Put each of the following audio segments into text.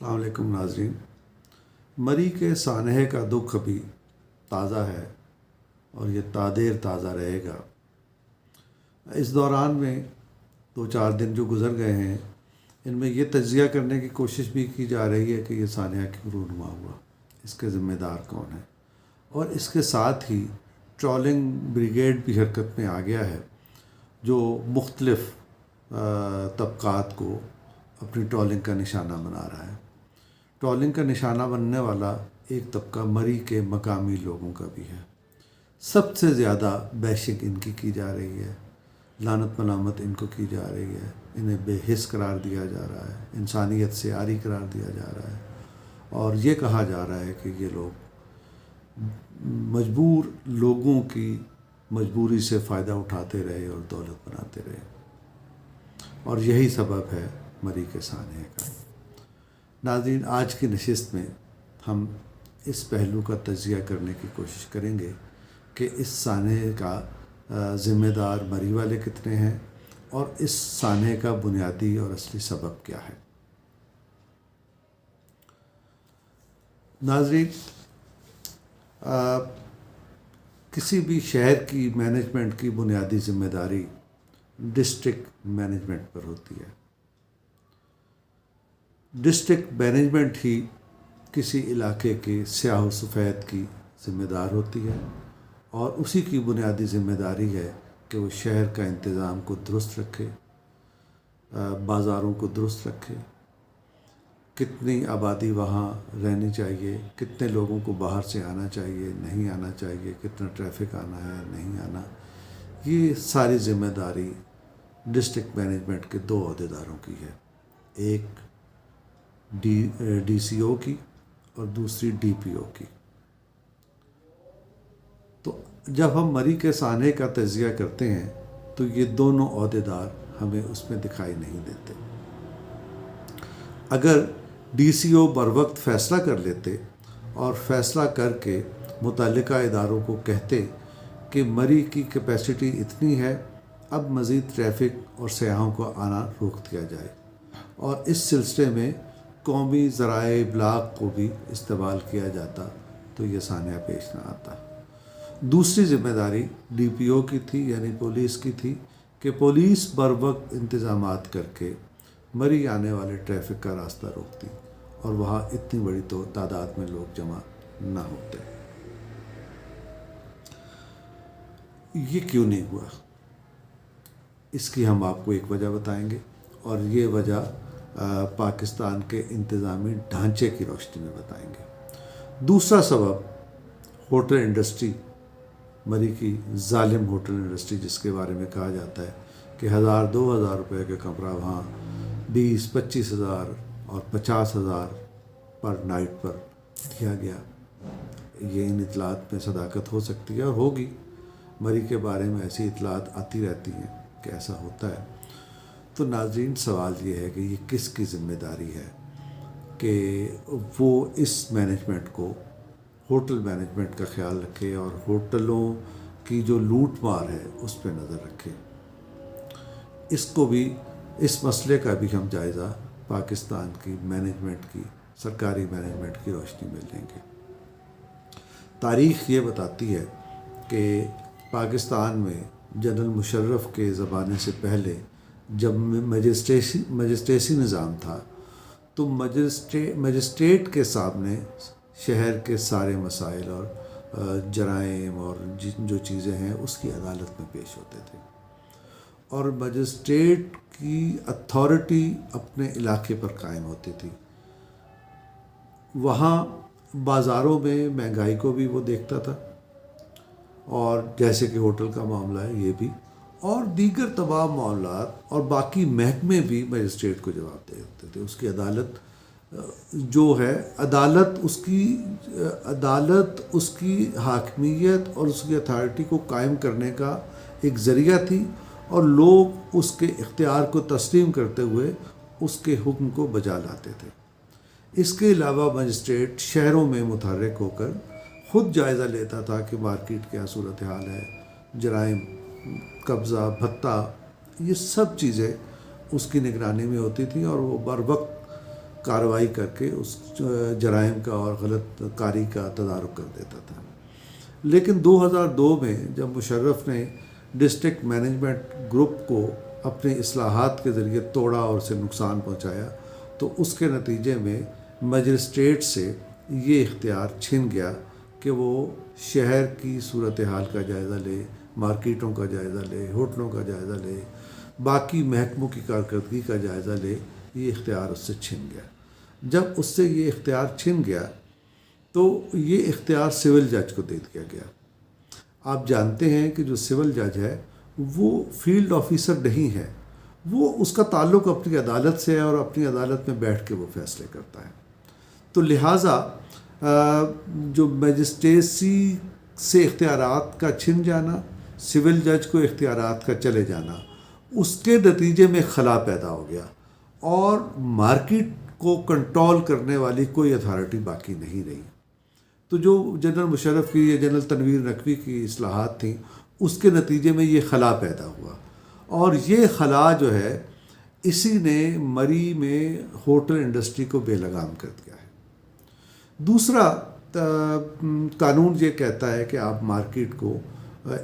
السلام علیکم ناظرین۔ مری کے سانحے کا دکھ ابھی تازہ ہے اور یہ تادیر تازہ رہے گا۔ اس دوران میں 2-4 دن جو گزر گئے ہیں ان میں یہ تجزیہ کرنے کی کوشش بھی کی جا رہی ہے کہ یہ سانحہ کیوں رونما ہوا، اس کے ذمہ دار کون ہے، اور اس کے ساتھ ہی ٹرولنگ بریگیڈ بھی حرکت میں آ گیا ہے جو مختلف طبقات کو اپنی ٹرولنگ کا نشانہ بنا رہا ہے۔ ٹرولنگ کا نشانہ بننے والا ایک طبقہ مری کے مقامی لوگوں کا بھی ہے۔ سب سے زیادہ بیشنگ ان کی جا رہی ہے، لعنت ملامت ان کو کی جا رہی ہے، انہیں بے حس قرار دیا جا رہا ہے، انسانیت سے عاری قرار دیا جا رہا ہے، اور یہ کہا جا رہا ہے کہ یہ لوگ مجبور لوگوں کی مجبوری سے فائدہ اٹھاتے رہے اور دولت بناتے رہے، اور یہی سبب ہے مری کے سانحے کا۔ ناظرین، آج کی نشست میں ہم اس پہلو کا تجزیہ کرنے کی کوشش کریں گے کہ اس سانحے کا ذمہ دار مری والے کتنے ہیں اور اس سانحے کا بنیادی اور اصلی سبب کیا ہے۔ ناظرین، کسی بھی شہر کی مینجمنٹ کی بنیادی ذمہ داری ڈسٹرکٹ مینجمنٹ پر ہوتی ہے۔ ڈسٹرکٹ مینجمنٹ ہی کسی علاقے کے سیاہ و سفید کی ذمہ دار ہوتی ہے، اور اسی کی بنیادی ذمہ داری ہے کہ وہ شہر کا انتظام کو درست رکھے، بازاروں کو درست رکھے، کتنی آبادی وہاں رہنی چاہیے، کتنے لوگوں کو باہر سے آنا چاہیے، نہیں آنا چاہیے، کتنا ٹریفک آنا ہے، نہیں آنا، یہ ساری ذمہ داری ڈسٹرکٹ مینجمنٹ کے 2 عہدیداروں کی ہے، ایک ڈی سی او کی اور دوسری ڈی پی او کی۔ تو جب ہم مری کے سانحے کا تجزیہ کرتے ہیں تو یہ دونوں عہدیدار ہمیں اس میں دکھائی نہیں دیتے۔ اگر ڈی سی او بر وقت فیصلہ کر لیتے اور فیصلہ کر کے متعلقہ اداروں کو کہتے کہ مری کی کیپیسٹی اتنی ہے، اب مزید ٹریفک اور سیاحوں کو آنا روک دیا جائے، اور اس سلسلے میں قومی ذرائع ابلاغ کو بھی استعمال کیا جاتا، تو یہ سانحہ پیش نہ آتا۔ دوسری ذمہ داری ڈی پی او کی تھی، یعنی پولیس کی تھی، کہ پولیس بر وقت انتظامات کر کے مری آنے والے ٹریفک کا راستہ روکتی اور وہاں اتنی بڑی تعداد میں لوگ جمع نہ ہوتے۔ یہ کیوں نہیں ہوا، اس کی ہم آپ کو ایک وجہ بتائیں گے، اور یہ وجہ پاکستان کے انتظامی ڈھانچے کی روشنی میں بتائیں گے۔ دوسرا سبب ہوٹل انڈسٹری، مری کی ظالم ہوٹل انڈسٹری، جس کے بارے میں کہا جاتا ہے کہ 1000-2000 روپے کا کمرہ وہاں 20-25 ہزار اور 50 ہزار پر نائٹ پر دیا گیا۔ یہ ان اطلاعات میں صداقت ہو سکتی ہے اور ہوگی، مری کے بارے میں ایسی اطلاعات آتی رہتی ہیں کہ ایسا ہوتا ہے۔ تو ناظرین، سوال یہ ہے کہ یہ کس کی ذمہ داری ہے کہ وہ اس مینجمنٹ کو، ہوٹل مینجمنٹ کا خیال رکھے اور ہوٹلوں کی جو لوٹ مار ہے اس پہ نظر رکھے۔ اس کو بھی، اس مسئلے کا بھی ہم جائزہ پاکستان کی مینجمنٹ کی، سرکاری مینجمنٹ کی روشنی میں لیں گے۔ تاریخ یہ بتاتی ہے کہ پاکستان میں جنرل مشرف کے زمانے سے پہلے جب مجسٹریسی نظام تھا تو مجسٹریٹ کے سامنے شہر کے سارے مسائل اور جرائم اور جو چیزیں ہیں اس کی عدالت میں پیش ہوتے تھے، اور مجسٹریٹ کی اتھارٹی اپنے علاقے پر قائم ہوتی تھی۔ وہاں بازاروں میں مہنگائی کو بھی وہ دیکھتا تھا، اور جیسے کہ ہوٹل کا معاملہ ہے یہ بھی، اور دیگر تمام معاملات اور باقی محکمے بھی مجسٹریٹ کو جواب دے دیتے تھے۔ اس کی عدالت جو ہے، عدالت اس کی حاکمیت اور اس کی اتھارٹی کو قائم کرنے کا ایک ذریعہ تھی، اور لوگ اس کے اختیار کو تسلیم کرتے ہوئے اس کے حکم کو بجا لاتے تھے۔ اس کے علاوہ مجسٹریٹ شہروں میں متحرک ہو کر خود جائزہ لیتا تھا کہ مارکیٹ کیا صورتحال ہے، جرائم، قبضہ، بھتہ، یہ سب چیزیں اس کی نگرانی میں ہوتی تھیں، اور وہ بر وقت کارروائی کر کے اس جرائم کا اور غلط کاری کا تدارک کر دیتا تھا۔ لیکن 2002 میں جب مشرف نے ڈسٹرکٹ مینجمنٹ گروپ کو اپنے اصلاحات کے ذریعے توڑا اور اسے نقصان پہنچایا، تو اس کے نتیجے میں مجسٹریٹ سے یہ اختیار چھن گیا کہ وہ شہر کی صورتحال کا جائزہ لے، مارکیٹوں کا جائزہ لے، ہوٹلوں کا جائزہ لے، باقی محکموں کی کارکردگی کا جائزہ لے۔ یہ اختیار اس سے چھن گیا۔ جب اس سے یہ اختیار چھن گیا تو یہ اختیار سول جج کو دے دیا گیا۔ آپ جانتے ہیں کہ جو سول جج ہے وہ فیلڈ آفیسر نہیں ہے، وہ اس کا تعلق اپنی عدالت سے ہے اور اپنی عدالت میں بیٹھ کے وہ فیصلے کرتا ہے۔ تو لہٰذا جو مجسٹریسی سے اختیارات کا چھن جانا، سول جج کو اختیارات کا چلے جانا، اس کے نتیجے میں خلا پیدا ہو گیا اور مارکیٹ کو کنٹرول کرنے والی کوئی اتھارٹی باقی نہیں رہی۔ تو جو جنرل مشرف کی یا جنرل تنویر نقوی کی اصلاحات تھیں، اس کے نتیجے میں یہ خلا پیدا ہوا، اور یہ خلا جو ہے اسی نے مری میں ہوٹل انڈسٹری کو بے لگام کر دیا ہے۔ دوسرا قانون یہ کہتا ہے کہ آپ مارکیٹ کو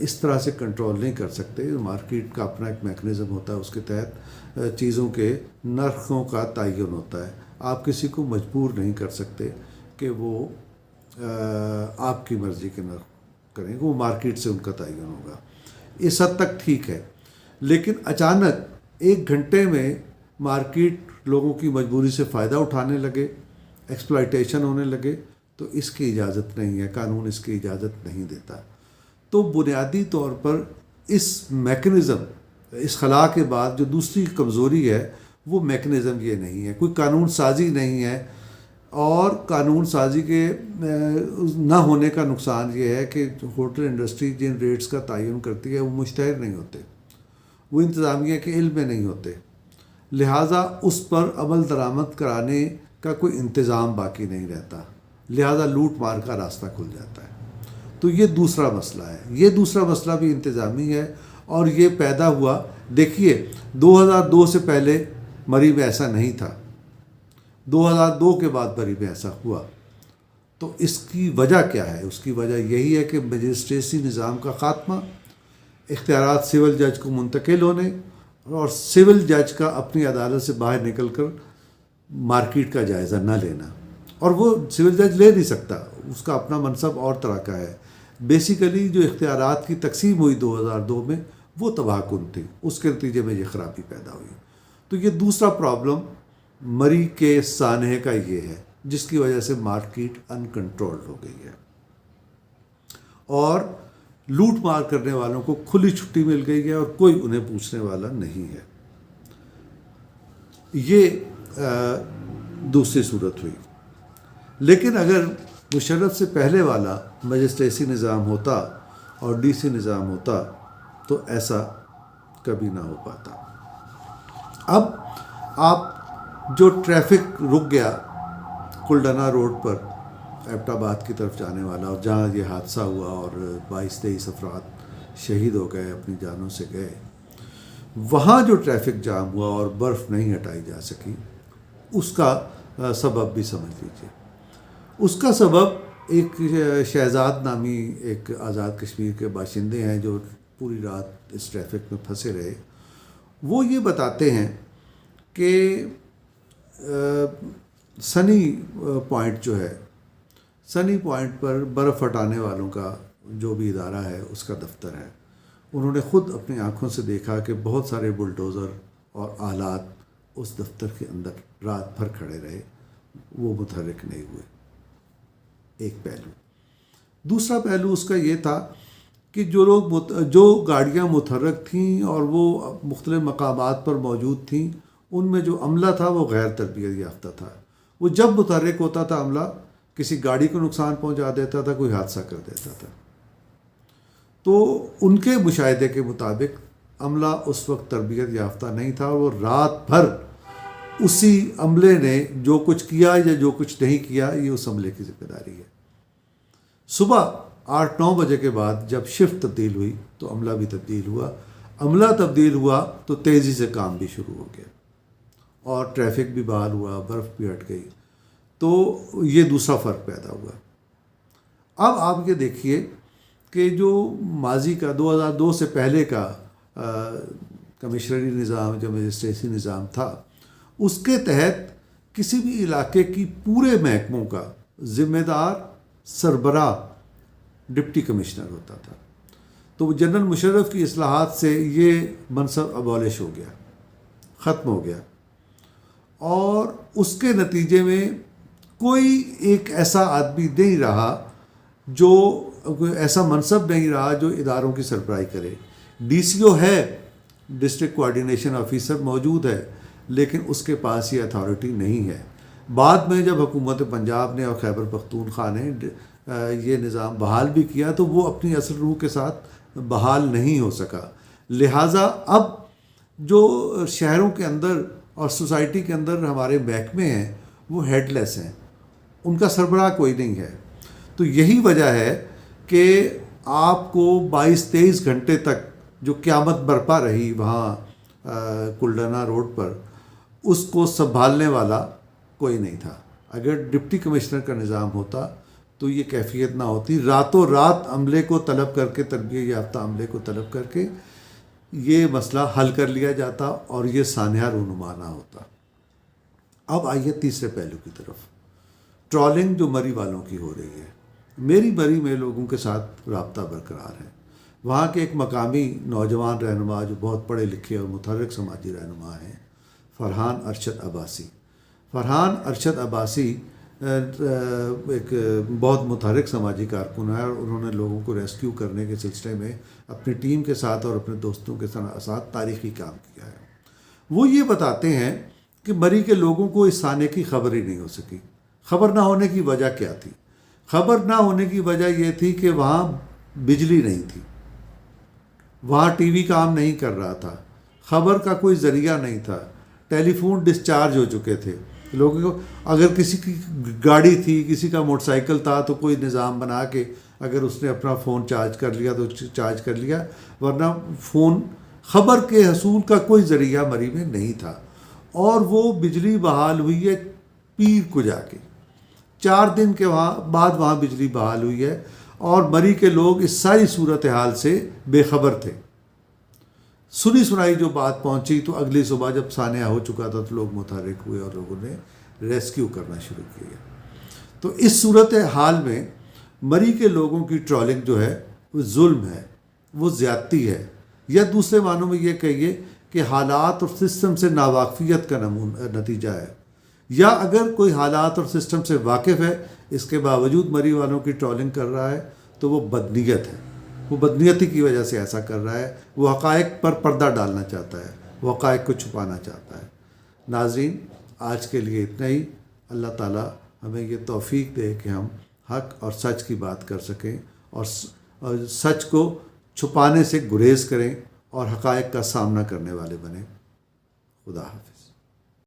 اس طرح سے کنٹرول نہیں کر سکتے۔ مارکیٹ کا اپنا ایک میکنزم ہوتا ہے، اس کے تحت چیزوں کے نرخوں کا تعین ہوتا ہے۔ آپ کسی کو مجبور نہیں کر سکتے کہ وہ آپ کی مرضی کے نرخ کریں، وہ مارکیٹ سے ان کا تعین ہوگا۔ اس حد تک ٹھیک ہے، لیکن اچانک ایک گھنٹے میں مارکیٹ لوگوں کی مجبوری سے فائدہ اٹھانے لگے، ایکسپلائٹیشن ہونے لگے، تو اس کی اجازت نہیں ہے، قانون اس کی اجازت نہیں دیتا۔ تو بنیادی طور پر اس میکنزم، اس خلا کے بعد جو دوسری کمزوری ہے وہ میکنزم یہ نہیں ہے، کوئی قانون سازی نہیں ہے، اور قانون سازی کے نہ ہونے کا نقصان یہ ہے کہ ہوٹل انڈسٹری جن ریٹس کا تعین کرتی ہے وہ مشتہر نہیں ہوتے، وہ انتظامیہ کے علم میں نہیں ہوتے، لہٰذا اس پر عمل درآمد کرانے کا کوئی انتظام باقی نہیں رہتا، لہٰذا لوٹ مار کا راستہ کھل جاتا ہے۔ تو یہ دوسرا مسئلہ ہے، یہ دوسرا مسئلہ بھی انتظامی ہے، اور یہ پیدا ہوا، دیکھیے 2002 سے پہلے مری میں ایسا نہیں تھا، 2002 کے بعد مری میں ایسا ہوا۔ تو اس کی وجہ کیا ہے؟ اس کی وجہ یہی ہے کہ مجسٹریسی نظام کا خاتمہ، اختیارات سول جج کو منتقل ہونے، اور سول جج کا اپنی عدالت سے باہر نکل کر مارکیٹ کا جائزہ نہ لینا، اور وہ سول جج لے نہیں سکتا، اس کا اپنا منصب اور طرح کا ہے۔ بیسیکلی جو اختیارات کی تقسیم ہوئی 2002 میں وہ تباہ کن تھی، اس کے نتیجے میں یہ خرابی پیدا ہوئی۔ تو یہ دوسرا پرابلم مری کے سانحے کا یہ ہے، جس کی وجہ سے مارکیٹ ان کنٹرولڈ ہو گئی ہے، اور لوٹ مار کرنے والوں کو کھلی چھٹی مل گئی ہے اور کوئی انہیں پوچھنے والا نہیں ہے۔ یہ دوسری صورت ہوئی۔ لیکن اگر مشرف سے پہلے والا مجسٹریسی نظام ہوتا اور ڈی سی نظام ہوتا تو ایسا کبھی نہ ہو پاتا۔ اب آپ جو ٹریفک رک گیا کلڈنا روڈ پر ایبٹ آباد کی طرف جانے والا، اور جہاں یہ حادثہ ہوا اور 22-23 افراد شہید ہو گئے، اپنی جانوں سے گئے، وہاں جو ٹریفک جام ہوا اور برف نہیں ہٹائی جا سکی، اس کا سبب بھی سمجھ لیجیے۔ اس کا سبب ایک شہزاد نامی ایک آزاد کشمیر کے باشندے ہیں جو پوری رات اس ٹریفک میں پھنسے رہے۔ وہ یہ بتاتے ہیں کہ سنی پوائنٹ جو ہے، سنی پوائنٹ پر برف ہٹانے والوں کا جو بھی ادارہ ہے اس کا دفتر ہے، انہوں نے خود اپنی آنکھوں سے دیکھا کہ بہت سارے بلڈوزر اور آلات اس دفتر کے اندر رات بھر کھڑے رہے، وہ متحرک نہیں ہوئے۔ ایک پہلو۔ دوسرا پہلو اس کا یہ تھا کہ جو گاڑیاں متحرک تھیں اور وہ مختلف مقامات پر موجود تھیں، ان میں جو عملہ تھا وہ غیر تربیت یافتہ تھا۔ وہ جب متحرک ہوتا تھا عملہ، کسی گاڑی کو نقصان پہنچا دیتا تھا، کوئی حادثہ کر دیتا تھا۔ تو ان کے مشاہدے کے مطابق عملہ اس وقت تربیت یافتہ نہیں تھا، اور وہ رات بھر اسی عملے نے جو کچھ کیا یا جو کچھ نہیں کیا، یہ اس عملے کی ذمہ داری ہے۔ صبح 8-9 بجے کے بعد جب شفٹ تبدیل ہوئی تو عملہ بھی تبدیل ہوا، عملہ تبدیل ہوا تو تیزی سے کام بھی شروع ہو گیا، اور ٹریفک بھی بحال ہوا، برف بھی ہٹ گئی، تو یہ دوسرا فرق پیدا ہوا۔ اب آپ یہ دیکھیے کہ جو ماضی کا 2002 سے پہلے کا کمشنری نظام، جو مجسٹریسی نظام تھا، اس کے تحت کسی بھی علاقے کی پورے محکموں کا ذمہ دار سربراہ ڈپٹی کمشنر ہوتا تھا۔ تو جنرل مشرف کی اصلاحات سے یہ منصب ابالش ہو گیا، ختم ہو گیا، اور اس کے نتیجے میں کوئی ایک ایسا آدمی نہیں رہا، جو ایسا منصب نہیں رہا جو اداروں کی سربراہی کرے۔ ڈی سی او ہے، ڈسٹرکٹ کوآرڈینیشن آفیسر موجود ہے، لیکن اس کے پاس یہ اتھارٹی نہیں ہے۔ بعد میں جب حکومت پنجاب نے اور خیبر پختونخوا نے یہ نظام بحال بھی کیا تو وہ اپنی اصل روح کے ساتھ بحال نہیں ہو سکا۔ لہٰذا اب جو شہروں کے اندر اور سوسائٹی کے اندر ہمارے محکمے ہیں وہ ہیڈ لیس ہیں، ان کا سربراہ کوئی نہیں ہے۔ تو یہی وجہ ہے کہ آپ کو 22-23 گھنٹے تک جو قیامت برپا رہی وہاں کلڈنا روڈ پر، اس کو سنبھالنے والا کوئی نہیں تھا۔ اگر ڈپٹی کمشنر کا نظام ہوتا تو یہ کیفیت نہ ہوتی۔ راتوں رات عملے کو طلب کر کے، تربیت یافتہ عملے کو طلب کر کے یہ مسئلہ حل کر لیا جاتا اور یہ سانحہ رونما نہ ہوتا۔ اب آئیے تیسرے پہلو کی طرف، ٹرالنگ جو مری والوں کی ہو رہی ہے۔ میری مری میں لوگوں کے ساتھ رابطہ برقرار ہے۔ وہاں کے ایک مقامی نوجوان رہنما جو بہت پڑھے لکھے اور متحرک سماجی رہنما ہیں، فرحان ارشد عباسی۔ فرحان ارشد عباسی ایک بہت متحرک سماجی کارکن ہے، اور انہوں نے لوگوں کو ریسکیو کرنے کے سلسلے میں اپنی ٹیم کے ساتھ اور اپنے دوستوں کے ساتھ تاریخی کام کیا ہے۔ وہ یہ بتاتے ہیں کہ مری کے لوگوں کو اس سانحے کی خبر ہی نہیں ہو سکی۔ خبر نہ ہونے کی وجہ کیا تھی؟ خبر نہ ہونے کی وجہ یہ تھی کہ وہاں بجلی نہیں تھی، وہاں ٹی وی کام نہیں کر رہا تھا، خبر کا کوئی ذریعہ نہیں تھا، ٹیلی فون ڈسچارج ہو چکے تھے لوگوں کو۔ اگر کسی کی گاڑی تھی، کسی کا موٹر سائیکل تھا، تو کوئی نظام بنا کے اگر اس نے اپنا فون چارج کر لیا تو چارج کر لیا، ورنہ فون خبر کے حصول کا کوئی ذریعہ مری میں نہیں تھا۔ اور وہ بجلی بحال ہوئی ہے پیر کو جا کے، 4 دن کے بعد وہاں بجلی بحال ہوئی ہے، اور مری کے لوگ اس ساری صورتحال سے بے خبر تھے۔ سنی سنائی جو بات پہنچی تو اگلی صبح جب سانحہ ہو چکا تھا تو لوگ متحرک ہوئے اور لوگوں نے ریسکیو کرنا شروع کیا۔ تو اس صورتحال میں مری کے لوگوں کی ٹرالنگ جو ہے وہ ظلم ہے، وہ زیادتی ہے، یا دوسرے معنوں میں یہ کہیے کہ حالات اور سسٹم سے ناواقفیت کا نتیجہ ہے۔ یا اگر کوئی حالات اور سسٹم سے واقف ہے، اس کے باوجود مری والوں کی ٹرالنگ کر رہا ہے، تو وہ بدنیت ہے۔ وہ بدنیتی کی وجہ سے ایسا کر رہا ہے، وہ حقائق پر پردہ ڈالنا چاہتا ہے، وہ حقائق کو چھپانا چاہتا ہے۔ ناظرین، آج کے لیے اتنا ہی۔ اللہ تعالیٰ ہمیں یہ توفیق دے کہ ہم حق اور سچ کی بات کر سکیں، اور سچ کو چھپانے سے گریز کریں اور حقائق کا سامنا کرنے والے بنیں۔ خدا حافظ۔